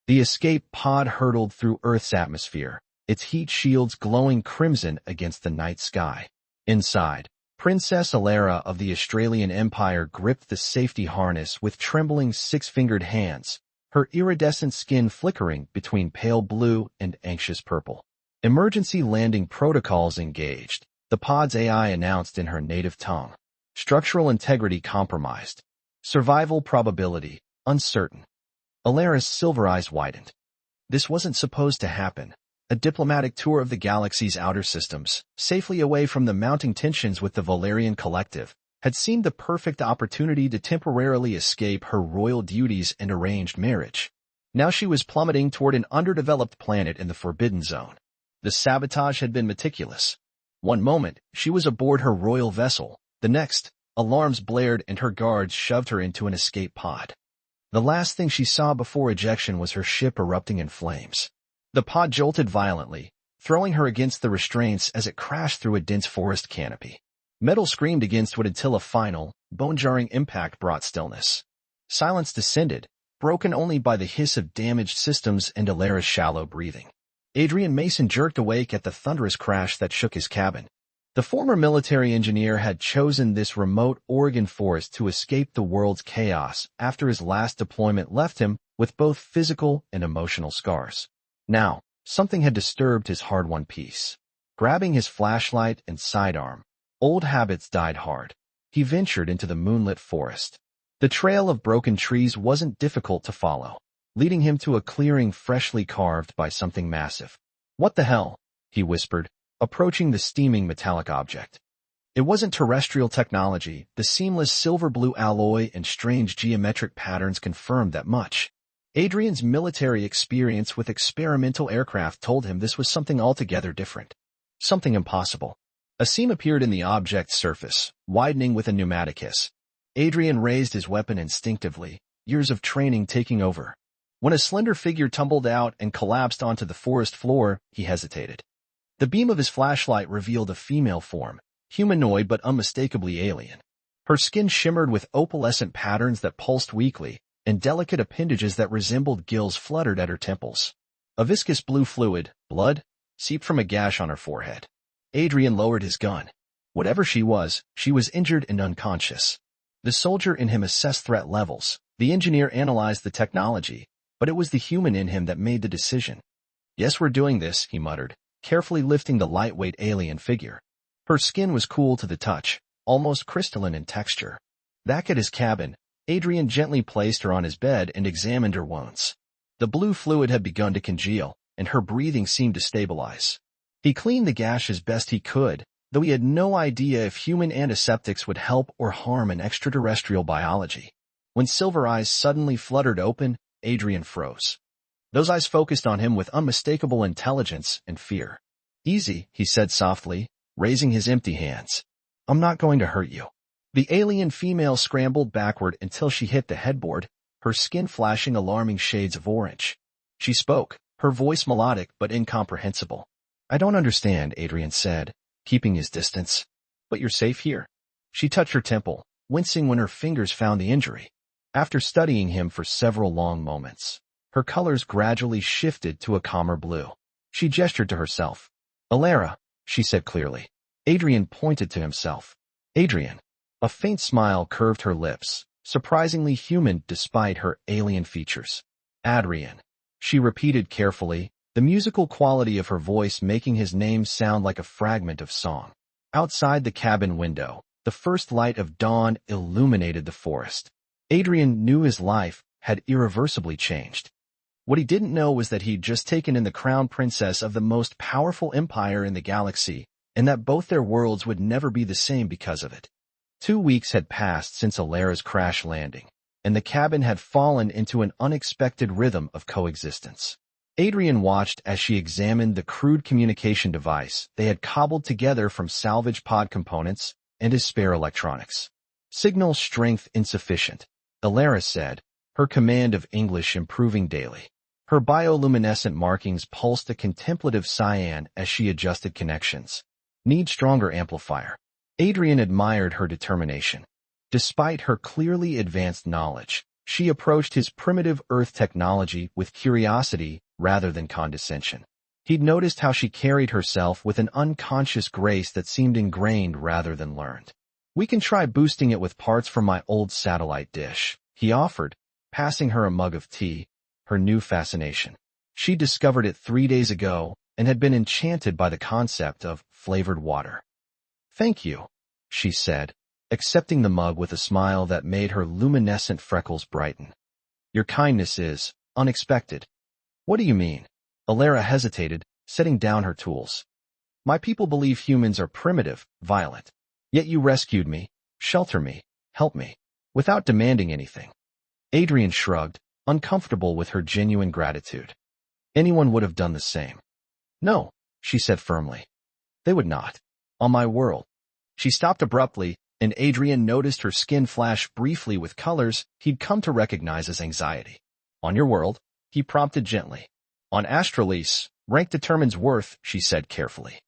The escape pod hurtled through Earth's atmosphere, its heat shields glowing crimson against the night sky. Inside, Princess Alara of the Australian Empire gripped the safety harness with trembling six-fingered hands, her iridescent skin flickering between pale blue and anxious purple. Emergency landing protocols engaged, the pod's AI announced in her native tongue. Structural integrity compromised. Survival probability uncertain. Alara's silver eyes widened. This wasn't supposed to happen. A diplomatic tour of the galaxy's outer systems, safely away from the mounting tensions with the Valerian collective, had seemed the perfect opportunity to temporarily escape her royal duties and arranged marriage. Now she was plummeting toward an underdeveloped planet in the Forbidden Zone. The sabotage had been meticulous. One moment, she was aboard her royal vessel. The next, alarms blared and her guards shoved her into an escape pod. The last thing she saw before ejection was her ship erupting in flames. The pod jolted violently, throwing her against the restraints as it crashed through a dense forest canopy. Metal screamed against wood until a final, bone-jarring impact brought stillness. Silence descended, broken only by the hiss of damaged systems and Alara's shallow breathing. Adrian Mason jerked awake at the thunderous crash that shook his cabin. The former military engineer had chosen this remote Oregon forest to escape the world's chaos after his last deployment left him with both physical and emotional scars. Now, something had disturbed his hard-won peace. Grabbing his flashlight and sidearm, old habits died hard. He ventured into the moonlit forest. The trail of broken trees wasn't difficult to follow, leading him to a clearing freshly carved by something massive. "What the hell?" he whispered, approaching the steaming metallic object. It wasn't terrestrial technology. The seamless silver-blue alloy and strange geometric patterns confirmed that much. Adrian's military experience with experimental aircraft told him this was something altogether different. Something impossible. A seam appeared in the object's surface, widening with a pneumatic hiss. Adrian raised his weapon instinctively, years of training taking over. When a slender figure tumbled out and collapsed onto the forest floor, he hesitated. The beam of his flashlight revealed a female form, humanoid but unmistakably alien. Her skin shimmered with opalescent patterns that pulsed weakly, and delicate appendages that resembled gills fluttered at her temples. A viscous blue fluid, blood, seeped from a gash on her forehead. Adrian lowered his gun. Whatever she was injured and unconscious. The soldier in him assessed threat levels. The engineer analyzed the technology, but it was the human in him that made the decision. "Yes, we're doing this," he muttered, carefully lifting the lightweight alien figure. Her skin was cool to the touch, almost crystalline in texture. Back at his cabin, Adrian gently placed her on his bed and examined her wounds. The blue fluid had begun to congeal, and her breathing seemed to stabilize. He cleaned the gash as best he could, though he had no idea if human antiseptics would help or harm an extraterrestrial biology. When Silver Eyes suddenly fluttered open, Adrian froze. Those eyes focused on him with unmistakable intelligence and fear. "Easy," he said softly, raising his empty hands. "I'm not going to hurt you." The alien female scrambled backward until she hit the headboard, her skin flashing alarming shades of orange. She spoke, her voice melodic but incomprehensible. "I don't understand," Adrian said, keeping his distance. "But you're safe here." She touched her temple, wincing when her fingers found the injury. After studying him for several long moments, her colors gradually shifted to a calmer blue. She gestured to herself. "Alara," she said clearly. Adrian pointed to himself. "Adrian." A faint smile curved her lips, surprisingly human despite her alien features. "Adrian," she repeated carefully, the musical quality of her voice making his name sound like a fragment of song. Outside the cabin window, the first light of dawn illuminated the forest. Adrian knew his life had irreversibly changed. What he didn't know was that he'd just taken in the crown princess of the most powerful empire in the galaxy, and that both their worlds would never be the same because of it. 2 weeks had passed since Alara's crash landing, and the cabin had fallen into an unexpected rhythm of coexistence. Adrian watched as she examined the crude communication device they had cobbled together from salvage pod components and his spare electronics. "Signal strength insufficient," Alara said, her command of English improving daily. Her bioluminescent markings pulsed a contemplative cyan as she adjusted connections. "Need stronger amplifier." Adrian admired her determination. Despite her clearly advanced knowledge, She approached his primitive Earth technology with curiosity rather than condescension. He'd noticed how she carried herself with an unconscious grace that seemed ingrained rather than learned. "We can try boosting it with parts from my old satellite dish," he offered, passing her a mug of tea, her new fascination. She discovered it 3 days ago and had been enchanted by the concept of flavored water. "Thank you," she said, accepting the mug with a smile that made her luminescent freckles brighten. "Your kindness is unexpected." "What do you mean?" Alara hesitated, setting down her tools. "My people believe humans are primitive, violent. Yet you rescued me, shelter me, help me, without demanding anything." Adrian shrugged, uncomfortable with her genuine gratitude. "Anyone would have done the same." "No," she said firmly. "They would not. On my world." She stopped abruptly, and Adrian noticed her skin flash briefly with colors he'd come to recognize as anxiety. "On your world?" he prompted gently. "On Astralis, rank determines worth," she said carefully.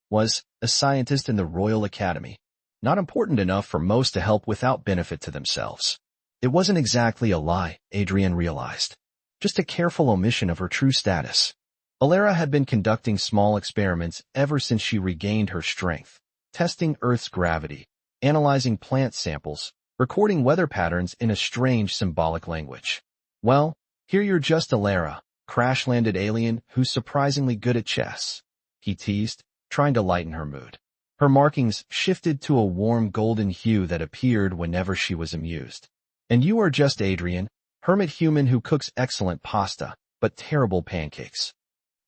Was a scientist in the Royal Academy. Not important enough for most to help without benefit to themselves. It wasn't exactly a lie, Adrian realized. Just a careful omission of her true status. Alara had been conducting small experiments ever since she regained her strength, testing Earth's gravity, analyzing plant samples, recording weather patterns in a strange symbolic language. "Well, here you're just Alara, crash-landed alien who's surprisingly good at chess," he teased, trying to lighten her mood. Her markings shifted to a warm golden hue that appeared whenever she was amused. "And you are just Adrian, hermit human who cooks excellent pasta, but terrible pancakes."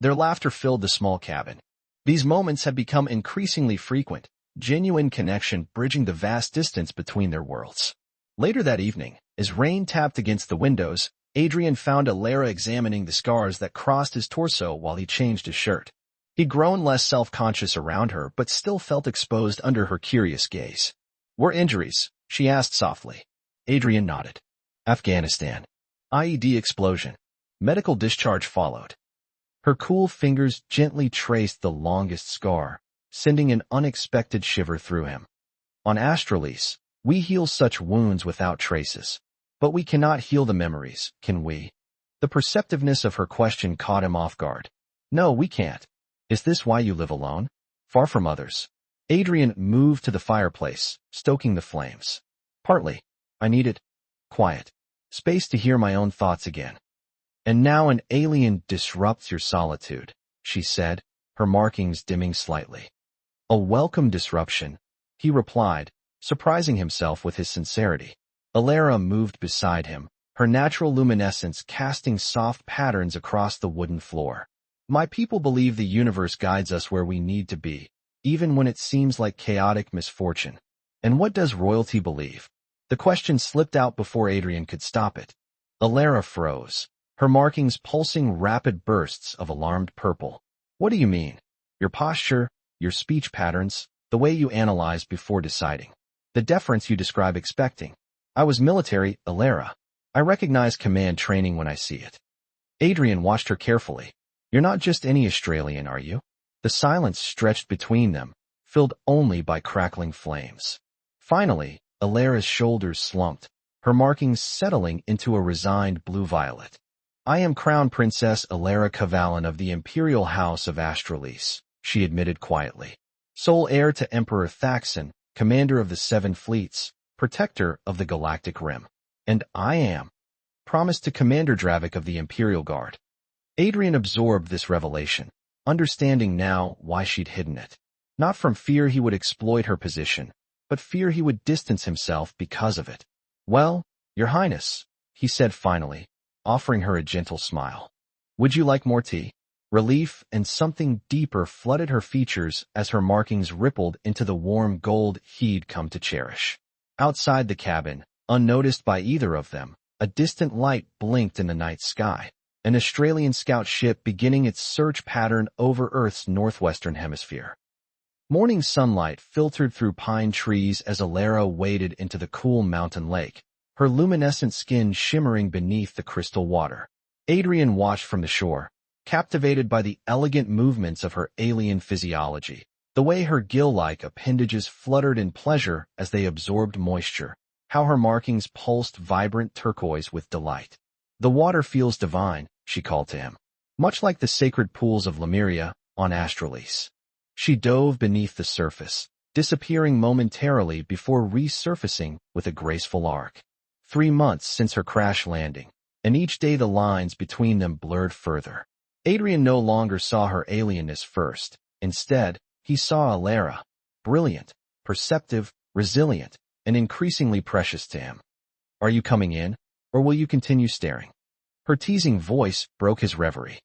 Their laughter filled the small cabin. These moments had become increasingly frequent, genuine connection bridging the vast distance between their worlds. Later that evening, as rain tapped against the windows, Adrian found Alara examining the scars that crossed his torso while he changed his shirt. He'd grown less self-conscious around her, but still felt exposed under her curious gaze. "Were injuries?" she asked softly. Adrian nodded. "Afghanistan. IED explosion. Medical discharge followed." Her cool fingers gently traced the longest scar, sending an unexpected shiver through him. "On Astralis, we heal such wounds without traces. But we cannot heal the memories, can we?" The perceptiveness of her question caught him off guard. "No, we can't." "Is this why you live alone? Far from others?" Adrian moved to the fireplace, stoking the flames. "Partly. I needed quiet. Space to hear my own thoughts again." "And now an alien disrupts your solitude," she said, her markings dimming slightly. "A welcome disruption," he replied, surprising himself with his sincerity. Alara moved beside him, her natural luminescence casting soft patterns across the wooden floor. "My people believe the universe guides us where we need to be, even when it seems like chaotic misfortune." "And what does royalty believe?" The question slipped out before Adrian could stop it. Alara froze, her markings pulsing rapid bursts of alarmed purple. "What do you mean?" "Your posture, your speech patterns, the way you analyze before deciding. The deference you describe expecting." "I was military, Alara. I recognize command training when I see it." Adrian watched her carefully. "You're not just any Australian, are you?" The silence stretched between them, filled only by crackling flames. Finally, Alara's shoulders slumped, her markings settling into a resigned blue-violet. "I am Crown Princess Alara Kavalan of the Imperial House of Astralis," she admitted quietly. "Sole heir to Emperor Thaxon, commander of the 7 fleets, protector of the Galactic Rim. And I am promised to Commander Dravik of the Imperial Guard." Adrian absorbed this revelation, understanding now why she'd hidden it. Not from fear he would exploit her position, but fear he would distance himself because of it. "Well, Your Highness," he said finally, offering her a gentle smile. "Would you like more tea?" Relief and something deeper flooded her features as her markings rippled into the warm gold he'd come to cherish. Outside the cabin, unnoticed by either of them, a distant light blinked in the night sky, an Australian scout ship beginning its search pattern over Earth's northwestern hemisphere. Morning sunlight filtered through pine trees as Alara waded into the cool mountain lake, her luminescent skin shimmering beneath the crystal water. Adrian watched from the shore, captivated by the elegant movements of her alien physiology, the way her gill-like appendages fluttered in pleasure as they absorbed moisture, how her markings pulsed vibrant turquoise with delight. "The water feels divine," she called to him, "much like the sacred pools of Lemuria on Astralis." She dove beneath the surface, disappearing momentarily before resurfacing with a graceful arc. 3 months since her crash landing, and each day the lines between them blurred further. Adrian no longer saw her alienness first. Instead, he saw Alara, brilliant, perceptive, resilient, and increasingly precious to him. "Are you coming in, or will you continue staring?" Her teasing voice broke his reverie.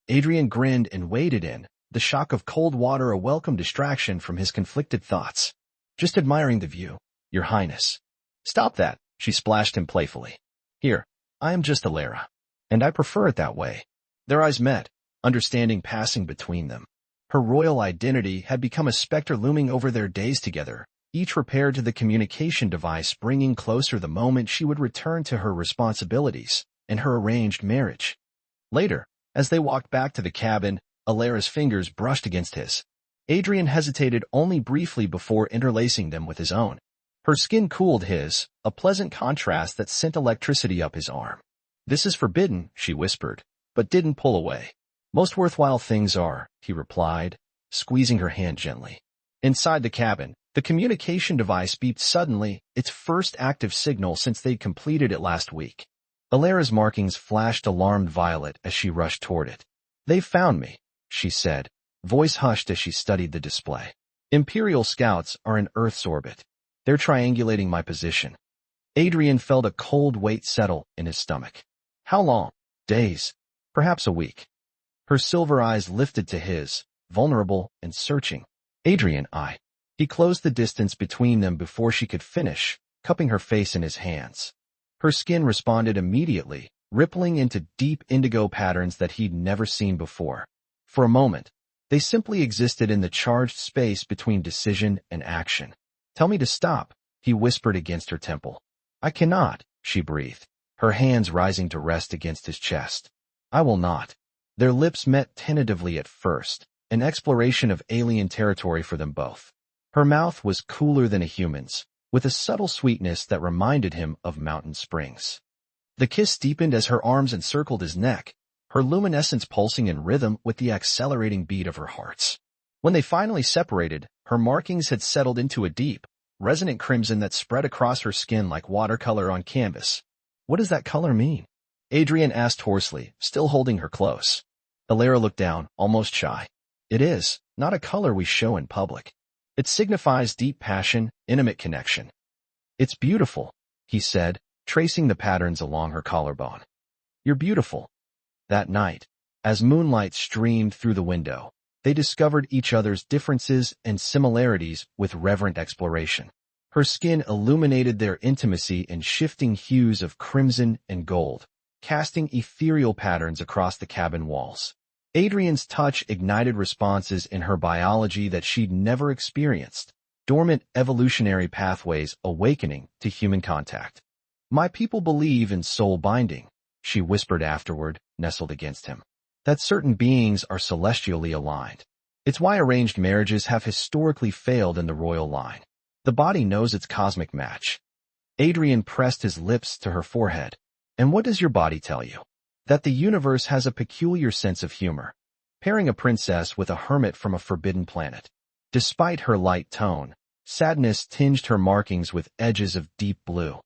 Adrian grinned and waded in, the shock of cold water a welcome distraction from his conflicted thoughts. "Just admiring the view, Your Highness." "Stop that," she splashed him playfully. "Here, I am just Alara, and I prefer it that way." Their eyes met, understanding passing between them. Her royal identity had become a specter looming over their days together, each repaired to the communication device bringing closer the moment she would return to her responsibilities and her arranged marriage. Later, as they walked back to the cabin, Alara's fingers brushed against his. Adrian hesitated only briefly before interlacing them with his own. Her skin cooled his, a pleasant contrast that sent electricity up his arm. "This is forbidden," she whispered, but didn't pull away. "Most worthwhile things are," he replied, squeezing her hand gently. Inside the cabin, the communication device beeped suddenly, its first active signal since they'd completed it last week. Alara's markings flashed alarmed violet as she rushed toward it. "They've found me," she said, voice hushed as she studied the display. "Imperial scouts are in Earth's orbit. They're triangulating my position." Adrian felt a cold weight settle in his stomach. "How long?" "Days. Perhaps a week." Her silver eyes lifted to his, vulnerable and searching. "Adrian, He closed the distance between them before she could finish, cupping her face in his hands. Her skin responded immediately, rippling into deep indigo patterns that he'd never seen before. For a moment, they simply existed in the charged space between decision and action. "Tell me to stop," he whispered against her temple. "I cannot," she breathed, her hands rising to rest against his chest. "I will not." Their lips met tentatively at first, an exploration of alien territory for them both. Her mouth was cooler than a human's, with a subtle sweetness that reminded him of mountain springs. The kiss deepened as her arms encircled his neck, her luminescence pulsing in rhythm with the accelerating beat of her hearts. When they finally separated, her markings had settled into a deep, resonant crimson that spread across her skin like watercolor on canvas. "What does that color mean?" Adrian asked hoarsely, still holding her close. Alara looked down, almost shy. "It is not a color we show in public. It signifies deep passion, intimate connection." "It's beautiful," he said, tracing the patterns along her collarbone. "You're beautiful." That night, as moonlight streamed through the window, they discovered each other's differences and similarities with reverent exploration. Her skin illuminated their intimacy in shifting hues of crimson and gold, casting ethereal patterns across the cabin walls. Adrian's touch ignited responses in her biology that she'd never experienced, dormant evolutionary pathways awakening to human contact. "My people believe in soul binding," she whispered afterward, nestled against him. "That certain beings are celestially aligned. It's why arranged marriages have historically failed in the royal line. The body knows its cosmic match." Adrian pressed his lips to her forehead. "And what does your body tell you?" "That the universe has a peculiar sense of humor, pairing a princess with a hermit from a forbidden planet." Despite her light tone, sadness tinged her markings with edges of deep blue.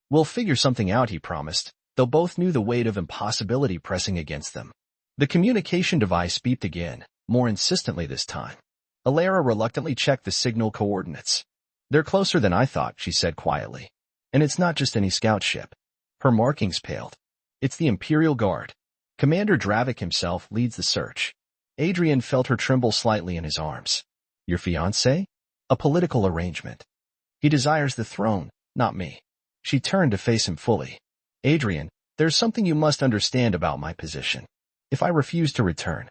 "We'll figure something out," he promised, though both knew the weight of impossibility pressing against them. The communication device beeped again, more insistently this time. Alara reluctantly checked the signal coordinates. "They're closer than I thought," she said quietly. "And it's not just any scout ship." Her markings paled. "It's the Imperial Guard. Commander Dravik himself leads the search." Adrian felt her tremble slightly in his arms. "Your fiancé?" "A political arrangement. He desires the throne, not me." She turned to face him fully. "Adrian, there's something you must understand about my position. If I refuse to return..."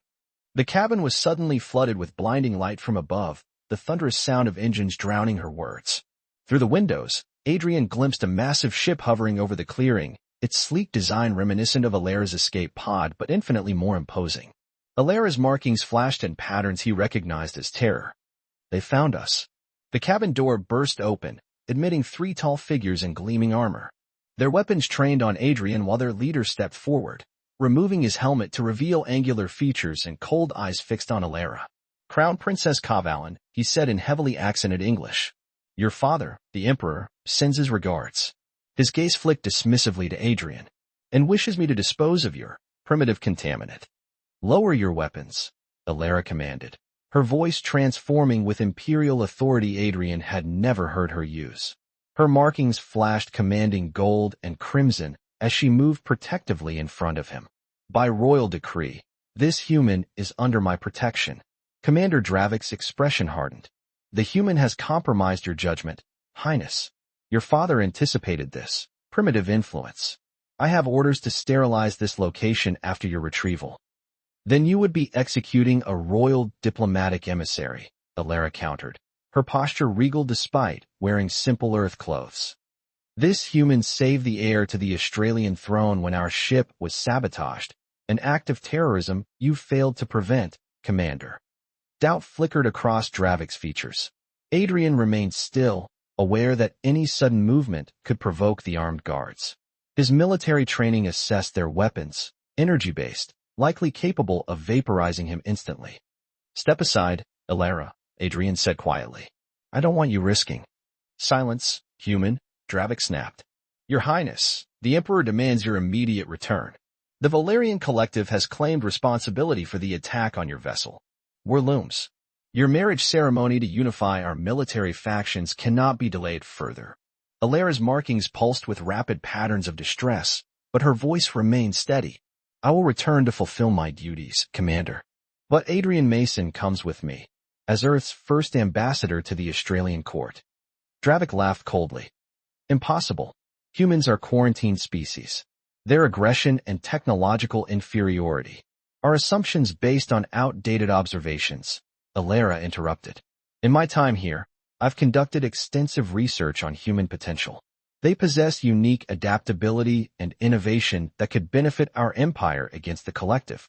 The cabin was suddenly flooded with blinding light from above, the thunderous sound of engines drowning her words. Through the windows, Adrian glimpsed a massive ship hovering over the clearing, its sleek design reminiscent of Alara's escape pod but infinitely more imposing. Alara's markings flashed in patterns he recognized as terror. "They found us." The cabin door burst open, admitting three tall figures in gleaming armor. Their weapons trained on Adrian while their leader stepped forward, removing his helmet to reveal angular features and cold eyes fixed on Alara. "Crown Princess Kavalan," he said in heavily accented English. "Your father, the Emperor, sends his regards." His gaze flicked dismissively to Adrian. "And wishes me to dispose of your primitive contaminant." "Lower your weapons," Alara commanded, her voice transforming with imperial authority Adrian had never heard her use. Her markings flashed commanding gold and crimson as she moved protectively in front of him. "By royal decree, this human is under my protection." Commander Dravik's expression hardened. "The human has compromised your judgment, Highness. Your father anticipated this primitive influence. I have orders to sterilize this location after your retrieval." "Then you would be executing a royal diplomatic emissary," Alara countered, her posture regal despite wearing simple earth clothes. "This human saved the heir to the Australian throne when our ship was sabotaged, an act of terrorism you failed to prevent, Commander." Doubt flickered across Dravik's features. Adrian remained still, aware that any sudden movement could provoke the armed guards. His military training assessed their weapons, energy-based, likely capable of vaporizing him instantly. "Step aside, Alara," Adrian said quietly. "I don't want you risking." "Silence, human," Dravik snapped. "Your Highness, the Emperor demands your immediate return. The Valerian Collective has claimed responsibility for the attack on your vessel. War looms. Your marriage ceremony to unify our military factions cannot be delayed further." Alara's markings pulsed with rapid patterns of distress, but her voice remained steady. "I will return to fulfill my duties, Commander. But Adrian Mason comes with me, as Earth's first ambassador to the Australian court." Dravik laughed coldly. "Impossible. Humans are quarantined species. Their aggression and technological inferiority are assumptions based on outdated observations," Alara interrupted. "In my time here, I've conducted extensive research on human potential. They possess unique adaptability and innovation that could benefit our empire against the collective."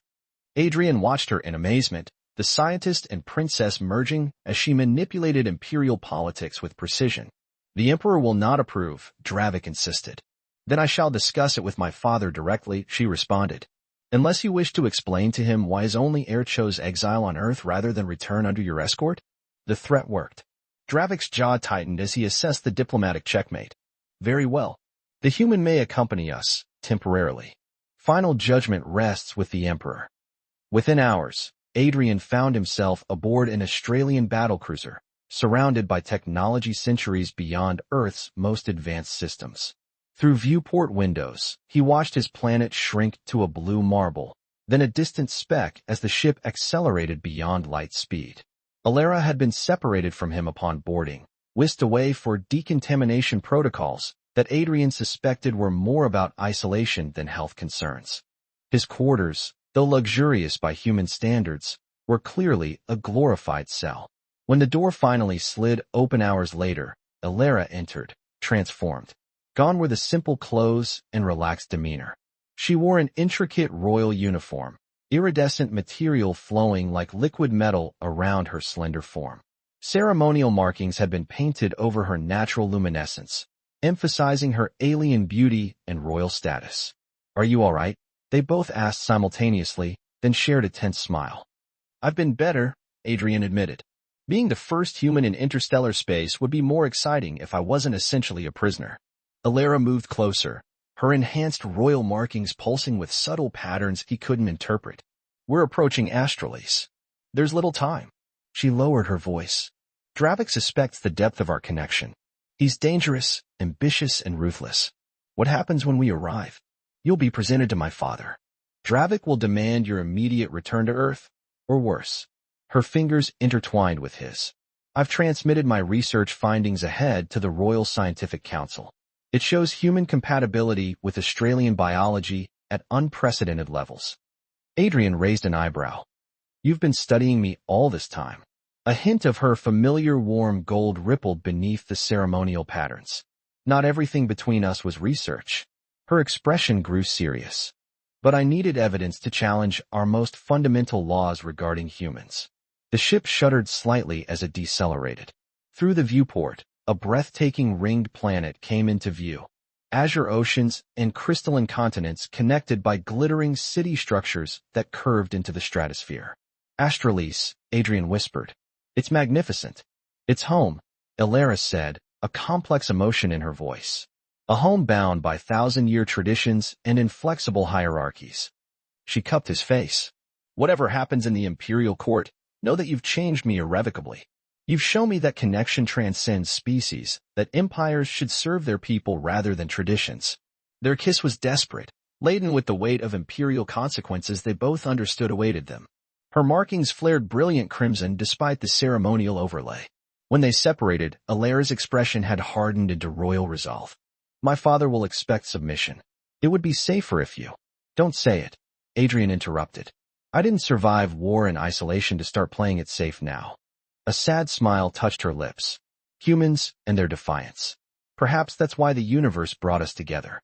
Adrian watched her in amazement, the scientist and princess merging as she manipulated imperial politics with precision. "The Emperor will not approve," Dravik insisted. "Then I shall discuss it with my father directly," she responded. "Unless you wish to explain to him why his only heir chose exile on Earth rather than return under your escort?" The threat worked. Dravik's jaw tightened as he assessed the diplomatic checkmate. "Very well. The human may accompany us, temporarily. Final judgment rests with the Emperor." Within hours, Adrian found himself aboard an Australian battlecruiser, surrounded by technology centuries beyond Earth's most advanced systems. Through viewport windows, he watched his planet shrink to a blue marble, then a distant speck as the ship accelerated beyond light speed. Alara had been separated from him upon boarding, whisked away for decontamination protocols that Adrian suspected were more about isolation than health concerns. His quarters, though luxurious by human standards, were clearly a glorified cell. When the door finally slid open hours later, Alara entered, transformed. Gone were the simple clothes and relaxed demeanor. She wore an intricate royal uniform, iridescent material flowing like liquid metal around her slender form. Ceremonial markings had been painted over her natural luminescence, emphasizing her alien beauty and royal status. "Are you all right?" they both asked simultaneously, then shared a tense smile. "I've been better," Adrian admitted. "Being the first human in interstellar space would be more exciting if I wasn't essentially a prisoner." Alara moved closer, her enhanced royal markings pulsing with subtle patterns he couldn't interpret. "We're approaching Astrales. There's little time." She lowered her voice. "Dravik suspects the depth of our connection. He's dangerous, ambitious, and ruthless. What happens when we arrive? You'll be presented to my father. Dravik will demand your immediate return to Earth, or worse." Her fingers intertwined with his. "I've transmitted my research findings ahead to the Royal Scientific Council. It shows human compatibility with Australian biology at unprecedented levels." Adrian raised an eyebrow. "You've been studying me all this time." A hint of her familiar warm gold rippled beneath the ceremonial patterns. "Not everything between us was research." Her expression grew serious. "But I needed evidence to challenge our most fundamental laws regarding humans." The ship shuddered slightly as it decelerated. Through the viewport, a breathtaking ringed planet came into view. Azure oceans and crystalline continents connected by glittering city structures that curved into the stratosphere. Astralis, Adrian whispered. It's magnificent. It's home, Elara said, a complex emotion in her voice. A home bound by thousand-year traditions and inflexible hierarchies. She cupped his face. Whatever happens in the imperial court, know that you've changed me irrevocably. You've shown me that connection transcends species, that empires should serve their people rather than traditions. Their kiss was desperate, laden with the weight of imperial consequences they both understood awaited them. Her markings flared brilliant crimson despite the ceremonial overlay. When they separated, Alara's expression had hardened into royal resolve. My father will expect submission. It would be safer if you... Don't say it, Adrian interrupted. I didn't survive war and isolation to start playing it safe now. A sad smile touched her lips. Humans and their defiance. Perhaps that's why the universe brought us together.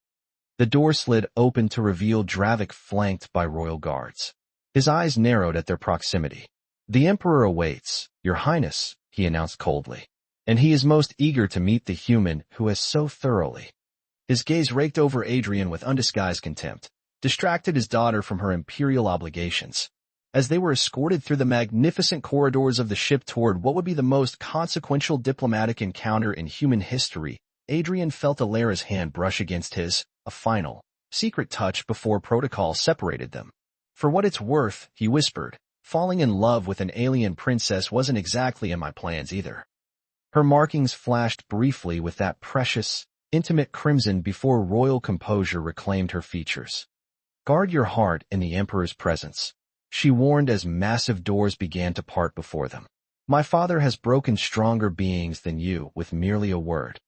The door slid open to reveal Dravik flanked by royal guards. His eyes narrowed at their proximity. The Emperor awaits, Your Highness, he announced coldly. And he is most eager to meet the human who has so thoroughly. His gaze raked over Adrian with undisguised contempt, distracted his daughter from her imperial obligations. As they were escorted through the magnificent corridors of the ship toward what would be the most consequential diplomatic encounter in human history, Adrian felt Alara's hand brush against his, a final, secret touch before protocol separated them. For what it's worth, he whispered, falling in love with an alien princess wasn't exactly in my plans either. Her markings flashed briefly with that precious, intimate crimson before royal composure reclaimed her features. Guard your heart in the Emperor's presence, she warned as massive doors began to part before them. My father has broken stronger beings than you with merely a word.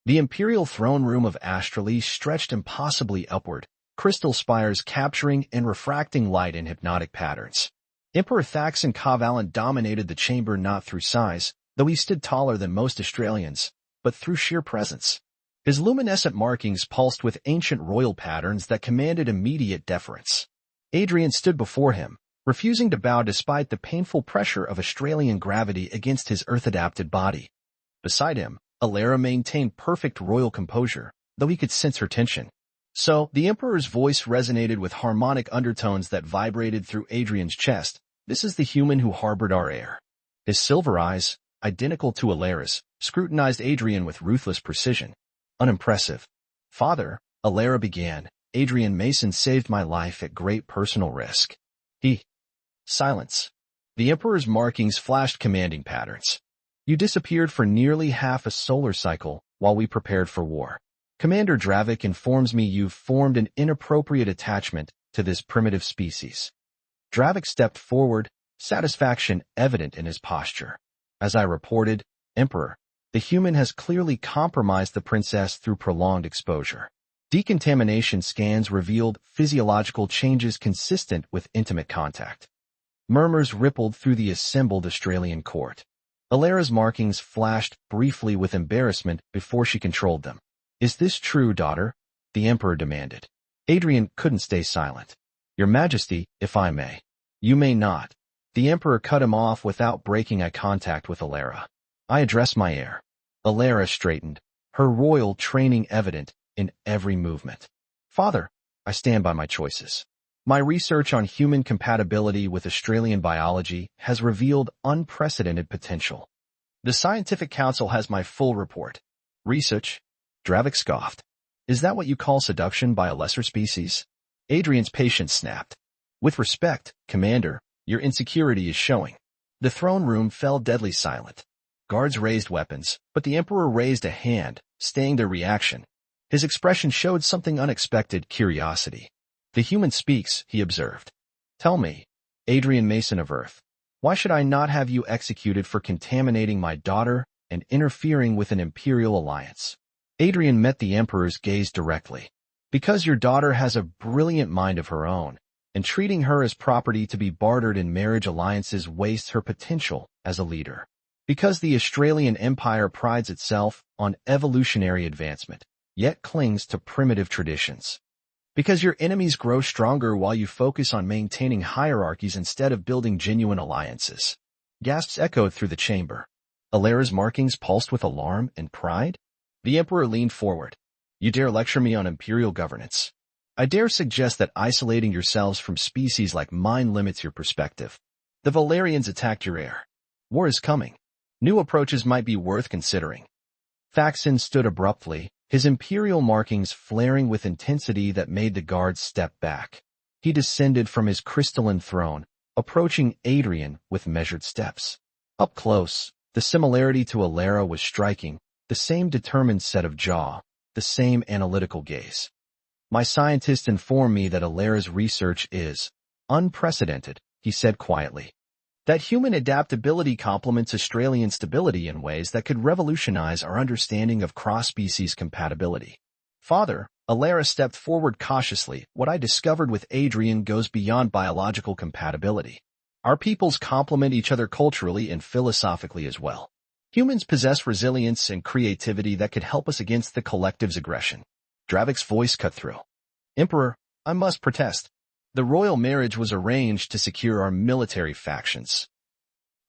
The imperial throne room of Astralis stretched impossibly upward, crystal spires capturing and refracting light in hypnotic patterns. Emperor Thaxon Kavalan dominated the chamber not through size, though he stood taller than most Australians, but through sheer presence. His luminescent markings pulsed with ancient royal patterns that commanded immediate deference. Adrian stood before him, refusing to bow despite the painful pressure of Australian gravity against his Earth-adapted body. Beside him, Alara maintained perfect royal composure, though he could sense her tension. So, the Emperor's voice resonated with harmonic undertones that vibrated through Adrian's chest. This is the human who harbored our heir. His silver eyes, identical to Alara's, scrutinized Adrian with ruthless precision. Unimpressive. Father, Alara began, Adrian Mason saved my life at great personal risk. Silence. The Emperor's markings flashed commanding patterns. You disappeared for nearly half a solar cycle while we prepared for war. Commander Dravik informs me you've formed an inappropriate attachment to this primitive species. Dravik stepped forward, satisfaction evident in his posture. As I reported, Emperor, the human has clearly compromised the princess through prolonged exposure. Decontamination scans revealed physiological changes consistent with intimate contact. Murmurs rippled through the assembled Australian court. Alara's markings flashed briefly with embarrassment before she controlled them. Is this true, daughter? The Emperor demanded. Adrian couldn't stay silent. Your Majesty, if I may. You may not. The Emperor cut him off without breaking eye contact with Alara. I address my heir. Alara straightened, her royal training evident in every movement. Father, I stand by my choices. My research on human compatibility with Australian biology has revealed unprecedented potential. The Scientific Council has my full report. Research? Dravik scoffed. Is that what you call seduction by a lesser species? Adrian's patience snapped. With respect, Commander, your insecurity is showing. The throne room fell deadly silent. Guards raised weapons, but the Emperor raised a hand, staying their reaction. His expression showed something unexpected curiosity. The human speaks, he observed. Tell me, Adrian Mason of Earth, why should I not have you executed for contaminating my daughter and interfering with an imperial alliance? Adrian met the Emperor's gaze directly. Because your daughter has a brilliant mind of her own, and treating her as property to be bartered in marriage alliances wastes her potential as a leader. Because the Australian Empire prides itself on evolutionary advancement, yet clings to primitive traditions. Because your enemies grow stronger while you focus on maintaining hierarchies instead of building genuine alliances. Gasps echoed through the chamber. Alera's markings pulsed with alarm and pride. The Emperor leaned forward. You dare lecture me on imperial governance? I dare suggest that isolating yourselves from species like mine limits your perspective. The Valerians attacked your heir. War is coming. New approaches might be worth considering. Faxon stood abruptly, his imperial markings flaring with intensity that made the guards step back. He descended from his crystalline throne, approaching Adrian with measured steps. Up close, the similarity to Alera was striking, the same determined set of jaw, the same analytical gaze. My scientists inform me that Alera's research is unprecedented, he said quietly. That human adaptability complements Australian stability in ways that could revolutionize our understanding of cross-species compatibility. Father, Alera stepped forward cautiously. What I discovered with Adrian goes beyond biological compatibility. Our peoples complement each other culturally and philosophically as well. Humans possess resilience and creativity that could help us against the collective's aggression. Dravik's voice cut through. Emperor, I must protest. The royal marriage was arranged to secure our military factions.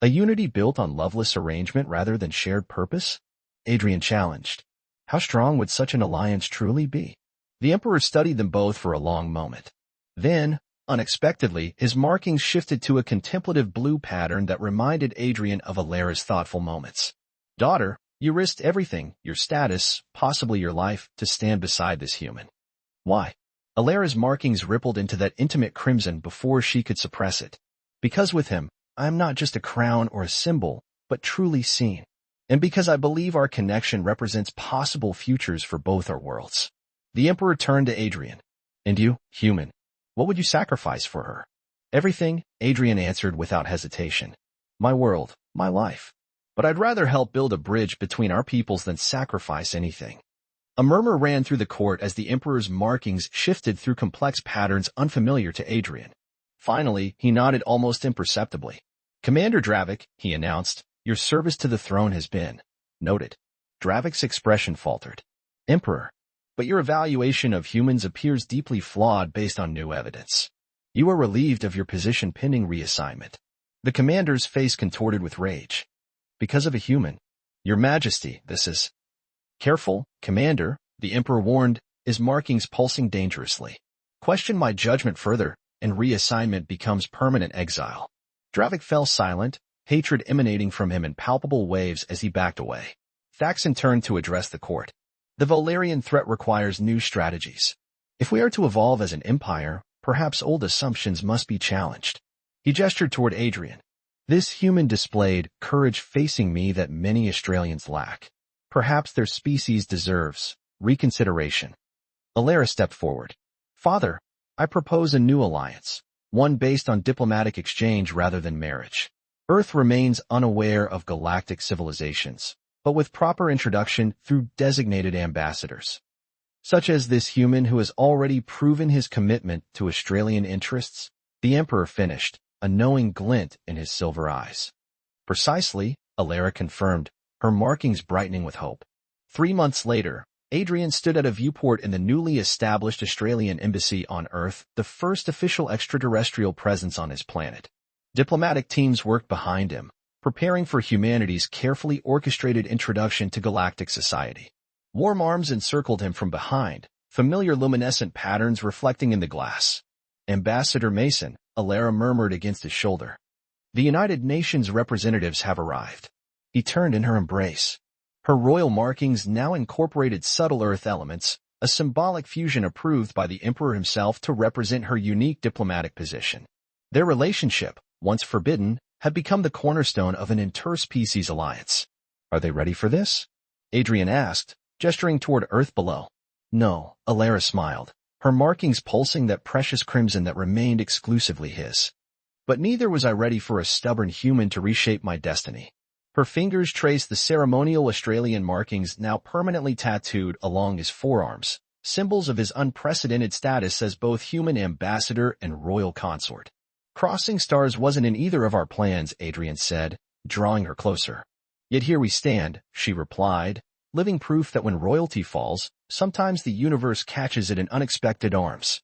A unity built on loveless arrangement rather than shared purpose? Adrian challenged. How strong would such an alliance truly be? The Emperor studied them both for a long moment. Then, unexpectedly, his markings shifted to a contemplative blue pattern that reminded Adrian of Alera's thoughtful moments. Daughter, you risked everything, your status, possibly your life, to stand beside this human. Why? Alera's markings rippled into that intimate crimson before she could suppress it. Because with him, I am not just a crown or a symbol, but truly seen. And because I believe our connection represents possible futures for both our worlds. The Emperor turned to Adrian. And you, human, what would you sacrifice for her? Everything, Adrian answered without hesitation. My world, my life. But I'd rather help build a bridge between our peoples than sacrifice anything. A murmur ran through the court as the Emperor's markings shifted through complex patterns unfamiliar to Adrian. Finally, he nodded almost imperceptibly. Commander Dravik, he announced, your service to the throne has been noted. Dravik's expression faltered. Emperor, but your evaluation of humans appears deeply flawed based on new evidence. You are relieved of your position pending reassignment. The commander's face contorted with rage. Because of a human. Your Majesty, this is... Careful, Commander, the Emperor warned, his markings pulsing dangerously. Question my judgment further, and reassignment becomes permanent exile. Dravik fell silent, hatred emanating from him in palpable waves as he backed away. Faxon turned to address the court. The Valerian threat requires new strategies. If we are to evolve as an empire, perhaps old assumptions must be challenged. He gestured toward Adrian. This human displayed courage facing me that many Australians lack. Perhaps their species deserves reconsideration. Alera stepped forward. Father, I propose a new alliance, one based on diplomatic exchange rather than marriage. Earth remains unaware of galactic civilizations, but with proper introduction through designated ambassadors. Such as this human who has already proven his commitment to Australian interests, the Emperor finished, a knowing glint in his silver eyes. Precisely, Alera confirmed, her markings brightening with hope. 3 months later, Adrian stood at a viewport in the newly established Australian embassy on Earth, the first official extraterrestrial presence on his planet. Diplomatic teams worked behind him, preparing for humanity's carefully orchestrated introduction to galactic society. Warm arms encircled him from behind, familiar luminescent patterns reflecting in the glass. Ambassador Mason, Alera murmured against his shoulder. The United Nations representatives have arrived. He turned in her embrace. Her royal markings now incorporated subtle Earth elements, a symbolic fusion approved by the Emperor himself to represent her unique diplomatic position. Their relationship, once forbidden, had become the cornerstone of an interspecies alliance. Are they ready for this? Adrian asked, gesturing toward Earth below. No, Alera smiled, her markings pulsing that precious crimson that remained exclusively his. But neither was I ready for a stubborn human to reshape my destiny. Her fingers traced the ceremonial Australian markings now permanently tattooed along his forearms, symbols of his unprecedented status as both human ambassador and royal consort. Crossing stars wasn't in either of our plans, Adrian said, drawing her closer. Yet here we stand, she replied, living proof that when royalty falls, sometimes the universe catches it in unexpected arms.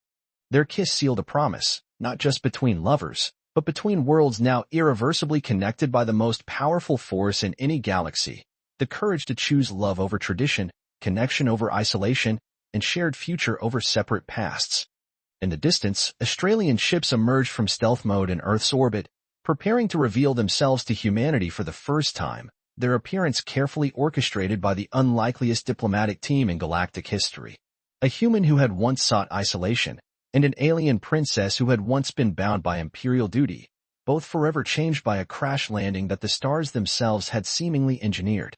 Their kiss sealed a promise, not just between lovers, But between worlds now irreversibly connected by the most powerful force in any galaxy, the courage to choose love over tradition, connection over isolation, and shared future over separate pasts. In the distance, Australian ships emerged from stealth mode in Earth's orbit, preparing to reveal themselves to humanity for the first time, their appearance carefully orchestrated by the unlikeliest diplomatic team in galactic history. A human who had once sought isolation, and an alien princess who had once been bound by imperial duty, both forever changed by a crash landing that the stars themselves had seemingly engineered.